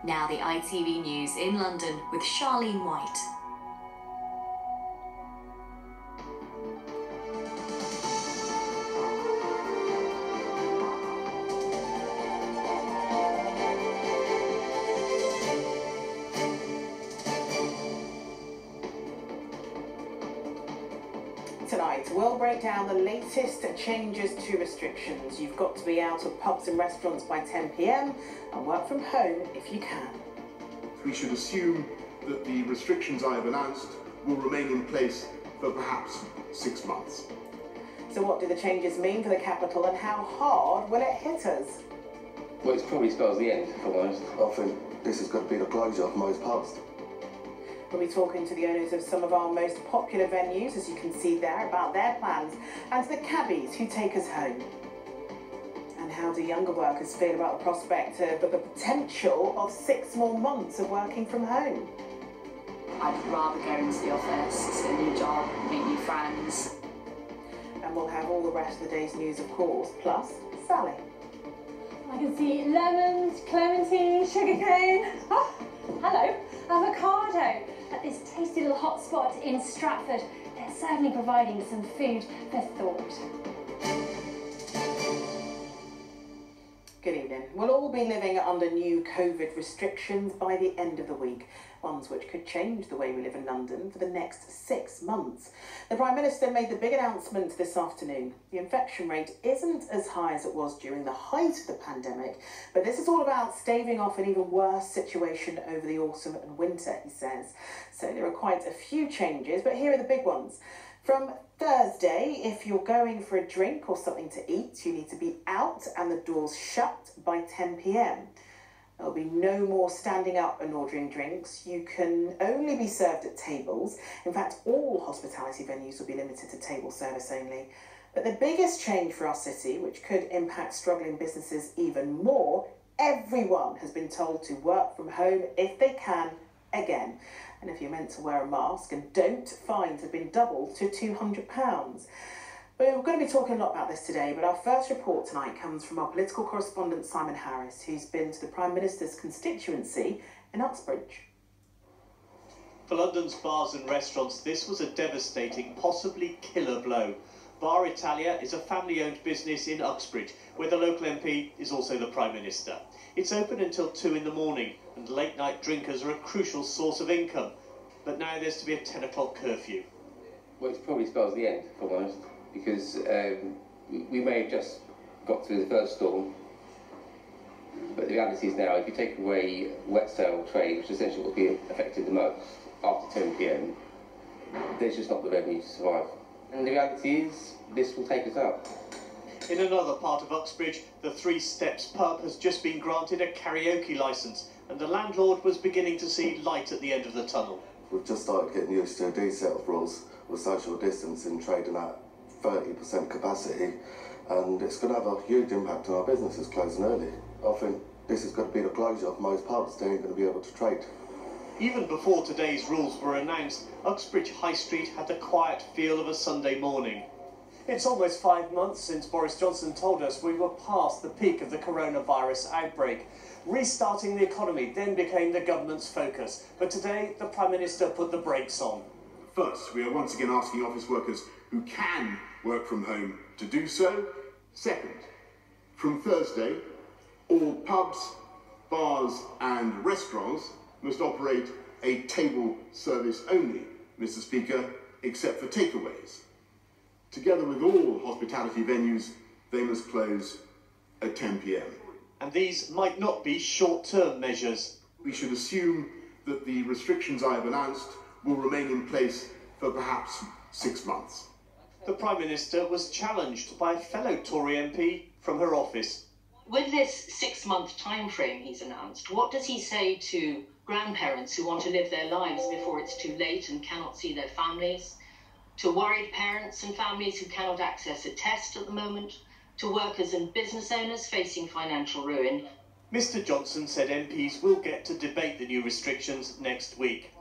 Now the ITV News in London with Charlene White. Tonight, we'll break down the latest changes to restrictions. You've got to be out of pubs and restaurants by 10 p.m. and work from home if you can. We should assume that the restrictions I have announced will remain in place for perhaps 6 months. So what do the changes mean for the capital and how hard will it hit us? Well, it probably spells the end, if I'm honest. I think this is going to be the closure of most pubs. We'll be talking to the owners of some of our most popular venues, as you can see there, about their plans, and to the cabbies who take us home. And how do younger workers feel about the prospect of the potential of 6 more months of working from home? I'd rather go into the office, it's a new job, meet new friends. And we'll have all the rest of the day's news, of course, plus Sally. I can see lemons, clementine, sugarcane. Oh, hello, avocado. At this tasty little hotspot in Stratford, they're certainly providing some food for thought. Good evening. We'll all be living under new COVID restrictions by the end of the week, ones which could change the way we live in London for the next 6 months. The Prime Minister made the big announcement this afternoon. The infection rate isn't as high as it was during the height of the pandemic, but this is all about staving off an even worse situation over the autumn and winter, he says. So there are quite a few changes, but here are the big ones. From Thursday, if you're going for a drink or something to eat, you need to be out and the doors shut by 10 p.m. There'll be no more standing up and ordering drinks. You can only be served at tables. In fact, all hospitality venues will be limited to table service only. But the biggest change for our city, which could impact struggling businesses even more, everyone has been told to work from home if they can again. And if you're meant to wear a mask, and don't, fines have been doubled to £200. We're going to be talking a lot about this today, but our first report tonight comes from our political correspondent Simon Harris, who's been to the Prime Minister's constituency in Uxbridge. For London's bars and restaurants, this was a devastating, possibly killer blow. Bar Italia is a family-owned business in Uxbridge, where the local MP is also the Prime Minister. It's open until 2 in the morning, and late-night drinkers are a crucial source of income. But now there's to be a 10 o'clock curfew. Well, it probably spells the end, if I'm honest, because we may have just got through the first storm, but the reality is now, if you take away wet sail trade, which essentially will be affected the most after 10 p.m, there's just not the revenue to survive. And the reality is, this will take us up. In another part of Uxbridge, the Three Steps pub has just been granted a karaoke licence, and the landlord was beginning to see light at the end of the tunnel. We've just started getting used to these set of rules with social distancing trading at 30% capacity, and it's going to have a huge impact on our businesses closing early. I think this is going to be the closure of most pubs. They ain't going to be able to trade. Even before today's rules were announced, Uxbridge High Street had the quiet feel of a Sunday morning. It's almost 5 months since Boris Johnson told us we were past the peak of the coronavirus outbreak. Restarting the economy then became the government's focus, but today the Prime Minister put the brakes on. First, we are once again asking office workers who can work from home to do so. Second, from Thursday, all pubs, bars and restaurants must operate a table service only, Mr. Speaker, except for takeaways. Together with all hospitality venues, they must close at 10 p.m. And these might not be short-term measures. We should assume that the restrictions I have announced will remain in place for perhaps 6 months. The Prime Minister was challenged by a fellow Tory MP from her office. With this 6-month time frame he's announced, what does he say to grandparents who want to live their lives before it's too late and cannot see their families? To worried parents and families who cannot access a test at the moment? To workers and business owners facing financial ruin? Mr Johnson said MPs will get to debate the new restrictions next week.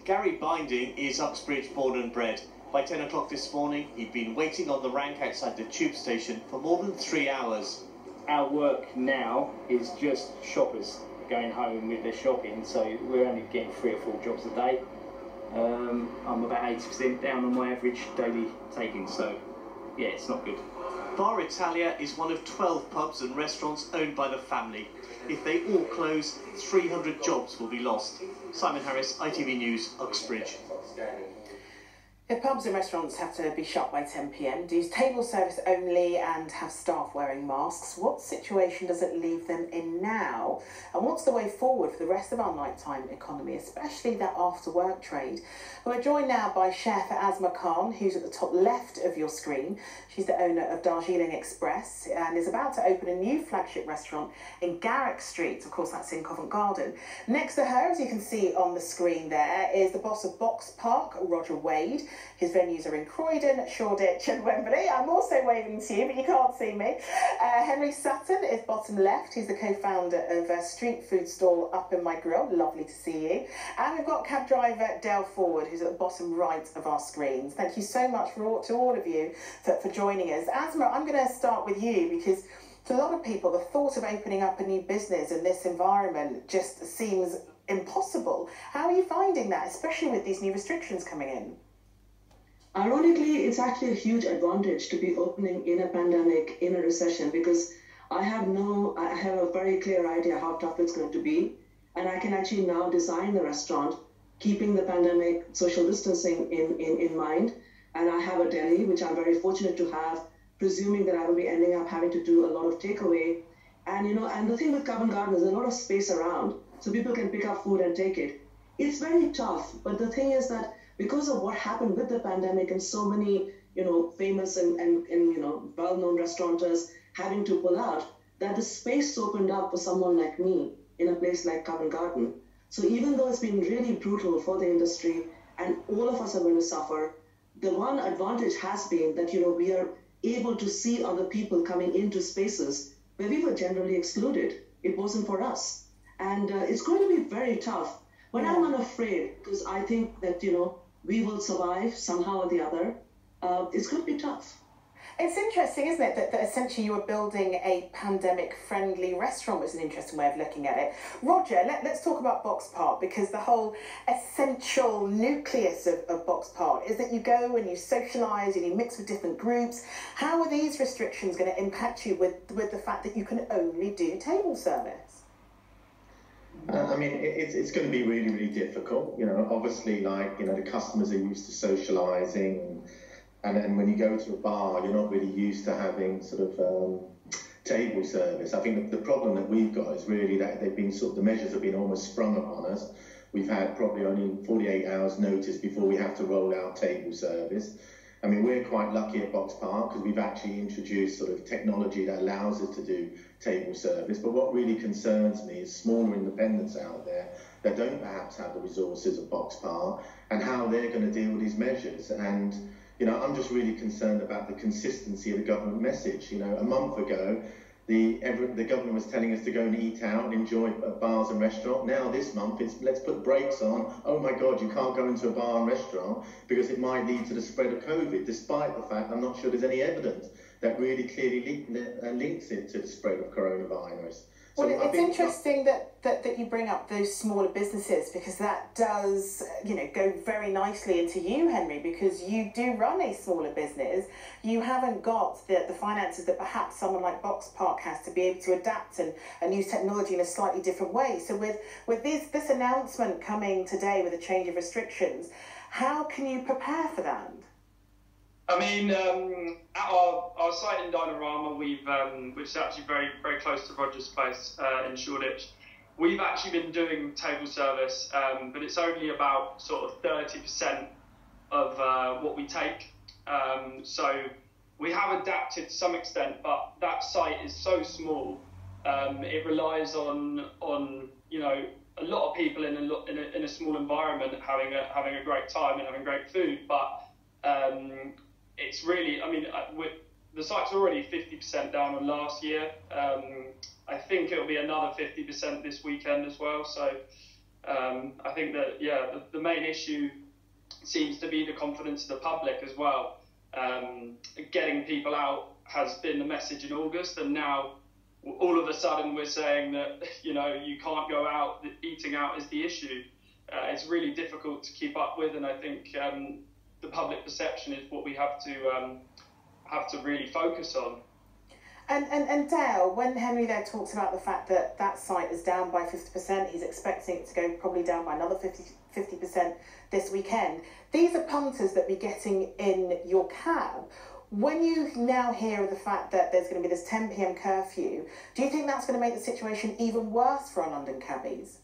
Gary Binding is Uxbridge born and bred. By 10 o'clock this morning, he'd been waiting on the rank outside the tube station for more than 3 hours. Our work now is just shoppers. going home with their shopping, so we're only getting 3 or 4 jobs a day. I'm about 80% down on my average daily taking, so yeah, it's not good. Bar Italia is one of 12 pubs and restaurants owned by the family. If they all close, 300 jobs will be lost. Simon Harris, ITV News, Uxbridge. If pubs and restaurants have to be shut by 10 p.m, do table service only and have staff wearing masks, what situation does it leave them in now? And what's the way forward for the rest of our nighttime economy, especially that after-work trade? We're joined now by Chef Asma Khan, who's at the top left of your screen. She's the owner of Darjeeling Express and is about to open a new flagship restaurant in Garrick Street. Of course, that's in Covent Garden. Next to her, as you can see on the screen there, is the boss of Box Park, Roger Wade. His venues are in Croydon, Shoreditch and Wembley. I'm also waving to you, but you can't see me. Henry Sutton is bottom left. He's the co-founder of a street food stall Up in My Grill. Lovely to see you. And we've got cab driver Dale Forwood, who's at the bottom right of our screens. Thank you so much to all of you for joining us. Asma, I'm going to start with you because to a lot of people, the thought of opening up a new business in this environment just seems impossible. How are you finding that, especially with these new restrictions coming in? Ironically, it's actually a huge advantage to be opening in a pandemic, in a recession, because I have a very clear idea how tough it's going to be. And I can actually now design the restaurant, keeping the pandemic social distancing in mind. And I have a deli, which I'm very fortunate to have, presuming that I will be ending up having to do a lot of takeaway. And, and the thing with Covent Garden is a lot of space around, so people can pick up food and take it. It's very tough, but the thing is that because of what happened with the pandemic and so many, famous and well-known restaurateurs having to pull out, that the space opened up for someone like me in a place like Covent Garden. So even though it's been really brutal for the industry and all of us are going to suffer, the one advantage has been that, we are able to see other people coming into spaces where we were generally excluded. It wasn't for us. And it's going to be very tough. But I'm unafraid because I think that, we will survive somehow or the other. It's going to be tough. It's interesting, isn't it, that essentially you were building a pandemic-friendly restaurant, was an interesting way of looking at it. Roger, let's talk about Box Park, because the whole essential nucleus of Box Park is that you go and you socialise and you mix with different groups. How are these restrictions going to impact you with the fact that you can only do table service? I mean, it's going to be really, really difficult. Obviously, the customers are used to socialising, and then when you go to a bar, you're not really used to having sort of table service. I think the problem that we've got is really that the measures have been almost sprung upon us. We've had probably only 48 hours notice before we have to roll out table service. I mean, we're quite lucky at Box Park because we've actually introduced sort of technology that allows us to do table service. But what really concerns me is smaller independents out there that don't perhaps have the resources of Box Park and how they're going to deal with these measures. And, I'm just really concerned about the consistency of the government message. A month ago, the government was telling us to go and eat out and enjoy bars and restaurants. Now this month, it's let's put brakes on. Oh my God, you can't go into a bar and restaurant because it might lead to the spread of COVID, despite the fact I'm not sure there's any evidence that really clearly links it to the spread of coronavirus. Well, it's interesting that you bring up those smaller businesses, because that does, go very nicely into you, Henry, because you do run a smaller business. You haven't got the finances that perhaps someone like Box Park has to be able to adapt and use technology in a slightly different way. So with this announcement coming today with a change of restrictions, how can you prepare for that? I mean, at our site in Dynarama, which is actually very, very close to Roger's place in Shoreditch, we've actually been doing table service, but it's only about sort of 30% of what we take. So we have adapted to some extent, but that site is so small. It relies on a lot of people in a small environment having a great time and having great food, but it's really, the site's already 50% down on last year. I think it'll be another 50% this weekend as well. So I think that, the main issue seems to be the confidence of the public as well. Getting people out has been the message in August, and now all of a sudden we're saying that, you can't go out, that eating out is the issue. It's really difficult to keep up with, and I think the public perception is what we have to really focus on. And Dale, when Henry there talks about the fact that that site is down by 50%, he's expecting it to go probably down by another 50% this weekend. These are punters that be getting in your cab. When you now hear of the fact that there's going to be this 10 p.m. curfew, do you think that's going to make the situation even worse for our London cabbies?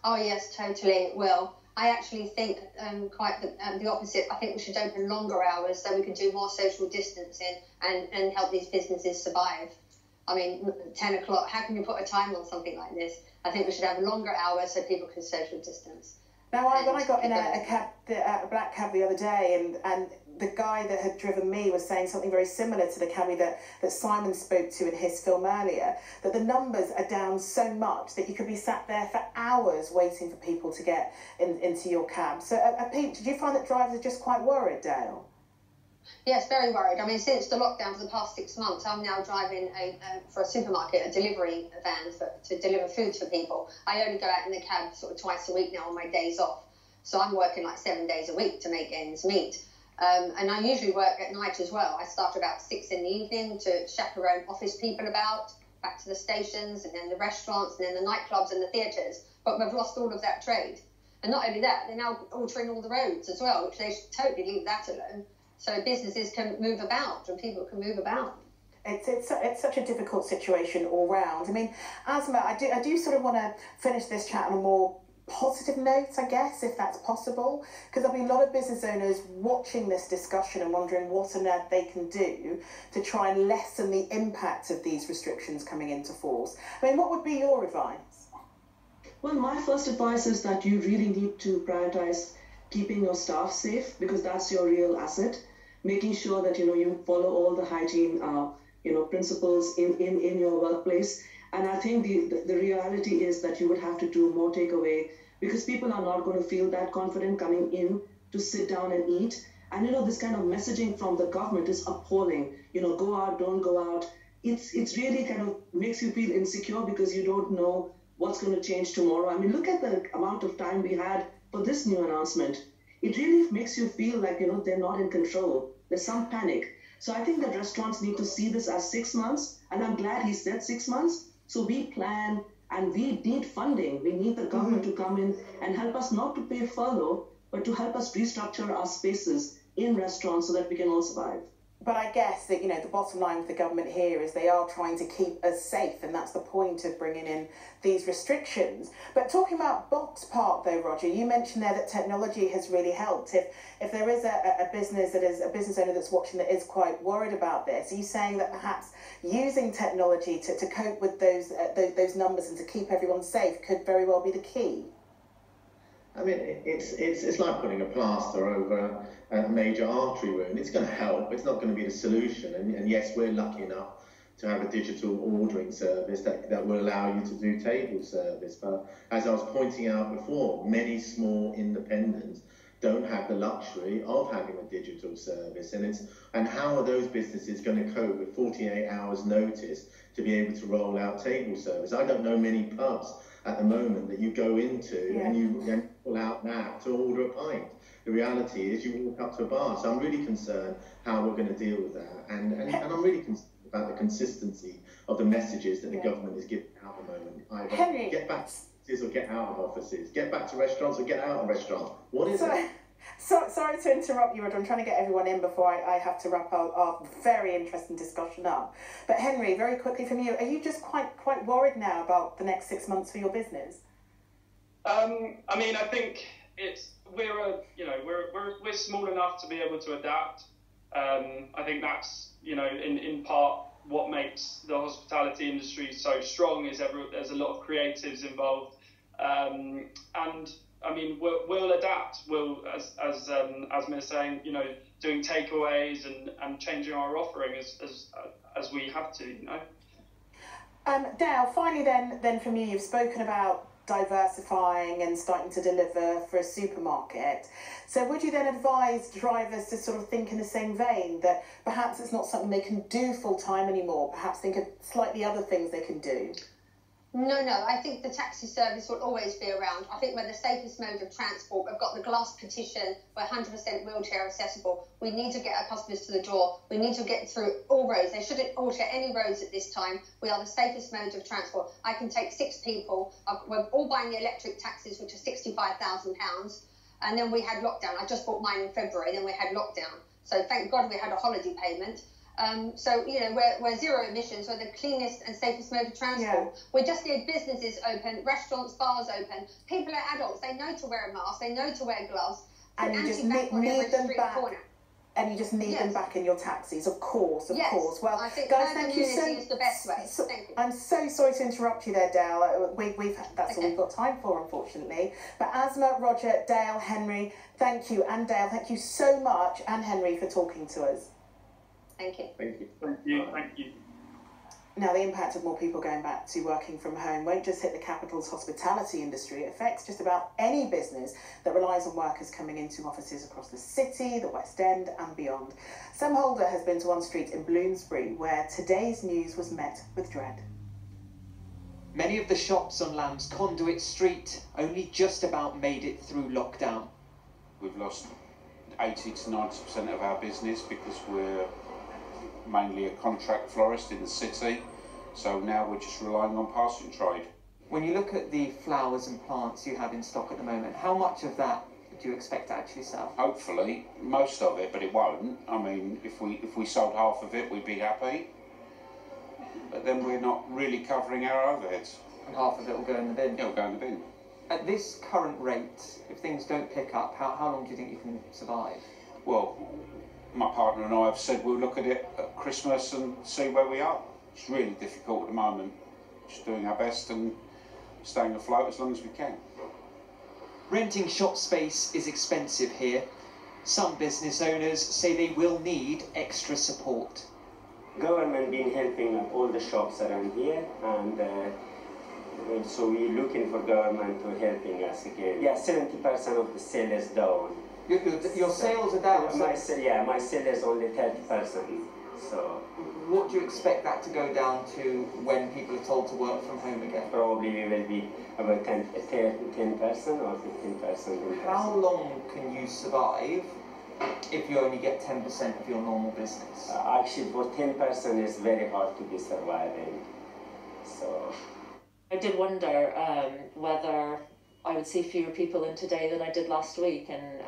Oh yes, totally it will. I actually think quite the opposite. I think we should open longer hours so we can do more social distancing and help these businesses survive. I mean, 10 o'clock, how can you put a time on something like this? I think we should have longer hours so people can social distance. Now, when I got in a black cab the other day, and the guy that had driven me was saying something very similar to the cabbie that Simon spoke to in his film earlier, that the numbers are down so much that you could be sat there for hours waiting for people to get into your cab. So, Pete, did you find that drivers are just quite worried, Dale? Yes, very worried. I mean, since the lockdown for the past 6 months, I'm now driving for a supermarket, a delivery van to deliver food to people. I only go out in the cab sort of twice a week now on my days off. So I'm working like 7 days a week to make ends meet. And I usually work at night as well. I start about 6 in the evening to chaperone office people about, back to the stations, and then the restaurants, and then the nightclubs and the theatres. But we've lost all of that trade. And not only that, they're now altering all the roads as well, which they should totally leave that alone. So businesses can move about and people can move about. It's such a difficult situation all round. I mean, Asma, I do sort of want to finish this chat on a more positive note, I guess, if that's possible, because there'll be a lot of business owners watching this discussion and wondering what on earth they can do to try and lessen the impact of these restrictions coming into force. I mean, what would be your advice? Well, my first advice is that you really need to prioritize keeping your staff safe, because that's your real asset. Making sure that you follow all the hygiene principles in your workplace. And I think the reality is that you would have to do more takeaway, because people are not going to feel that confident coming in to sit down and eat. And this kind of messaging from the government is appalling. Go out, don't go out. It's really kind of makes you feel insecure because you don't know what's going to change tomorrow. I mean, look at the amount of time we had for this new announcement. It really makes you feel like, they're not in control. There's some panic. So I think that restaurants need to see this as 6 months. And I'm glad he said 6 months. So we plan and we need funding. We need the government to come in and help us not to pay furlough, but to help us restructure our spaces in restaurants so that we can all survive. But I guess that, the bottom line with the government here is they are trying to keep us safe, and that's the point of bringing in these restrictions. But talking about Box Park, though, Roger, you mentioned there that technology has really helped. If there is a business owner that's watching that is quite worried about this, are you saying that perhaps using technology to cope with those numbers and to keep everyone safe could very well be the key? I mean, it's like putting a plaster over a major artery wound. It's going to help. It's not going to be the solution. And yes, we're lucky enough to have a digital ordering service that will allow you to do table service. But as I was pointing out before, many small independents don't have the luxury of having a digital service. And how are those businesses going to cope with 48 hours notice to be able to roll out table service? I don't know many pubs at the moment that you go into and you then pull out an app to order a pint. The reality is you walk up to a bar. So I'm really concerned how we're going to deal with that. And I'm really concerned about the consistency of the messages that the government is giving out at the moment. Either get back to offices or get out of offices. Get back to restaurants or get out of restaurants. What is it? Sorry to interrupt you, Roger. I'm trying to get everyone in before I have to wrap our very interesting discussion up. But Henry, very quickly from you, are you just quite worried now about the next 6 months for your business? I mean, I think we're small enough to be able to adapt. I think that's in part what makes the hospitality industry so strong is there's a lot of creatives involved, and I mean we'll adapt. We'll as Asma is saying, doing takeaways and changing our offering as we have to. Dale, finally then from you, you've spoken about diversifying and starting to deliver for a supermarket. So would you then advise drivers to sort of think in the same vein, that perhaps it's not something they can do full time anymore, perhaps think of slightly other things they can do? No, I think the taxi service will always be around. I think we're the safest mode of transport. We've got the glass partition, we're 100% wheelchair accessible. We need to get our customers to the door. We need to get through all roads. They shouldn't alter any roads at this time. We are the safest mode of transport. I can take 6 people. We're all buying the electric taxis, which are £65,000. And then we had lockdown. I just bought mine in February, then we had lockdown. So thank God we had a holiday payment. So, you know, we're zero emissions, we're the cleanest and safest mode of transport. Yeah. We just need businesses open, restaurants, bars open. People are adults, they know to wear a mask, they know to wear gloves. And you just need them back. And you just need them back in your taxis, of course, of course. Well, I think guys, thank you is the best way. Thank you. I'm so sorry to interrupt you there, Dale. That's all we've got time for, unfortunately. But Asma, Roger, Dale, Henry, thank you. And Dale, thank you so much, and Henry, for talking to us. Thank you. Thank you. Thank you. Thank you. Now, the impact of more people going back to working from home won't just hit the capital's hospitality industry. It affects just about any business that relies on workers coming into offices across the city, the West End and beyond. Sam Holder has been to one street in Bloomsbury where today's news was met with dread. Many of the shops on Lamb's Conduit Street only just about made it through lockdown. We've lost 80 to 90% of our business because we're mainly a contract florist in the city, so now we're just relying on passing trade. When you look at the flowers and plants you have in stock at the moment, how much of that do you expect to actually sell? Hopefully most of it, but it won't. I mean, if we sold half of it, we'd be happy, but then we're not really covering our overheads. And half of it will go in the bin? It'll go in the bin. At this current rate, if things don't pick up, how long do you think you can survive? Well, my partner and I have said we'll look at it at Christmas and see where we are. It's really difficult at the moment. Just doing our best and staying afloat as long as we can. Renting shop space is expensive here. Some business owners say they will need extra support. Government been helping all the shops around here, and so we're looking for government to helping us again. Yeah, 70% of the sales down. Your sales are down? My sale is only 30%. So. What do you expect that to go down to when people are told to work from home again? Probably we will be about 10% or 15%. How long can you survive if you only get 10% of your normal business? Actually, for 10% it's very hard to be surviving. So. I did wonder whether I would see fewer people in today than I did last week, and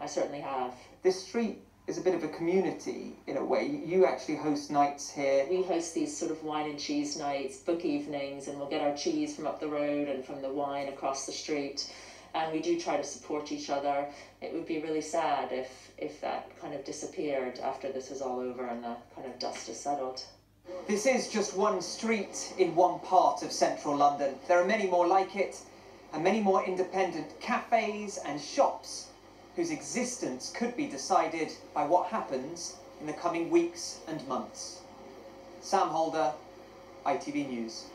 I certainly have. This street is a bit of a community in a way. You actually host nights here. We host these sort of wine and cheese nights, book evenings, and we'll get our cheese from up the road and from the wine across the street. And we do try to support each other. It would be really sad if that kind of disappeared after this is all over and the kind of dust is settled. This is just one street in one part of central London. There are many more like it, and many more independent cafes and shops whose existence could be decided by what happens in the coming weeks and months. Sam Holder, ITV News.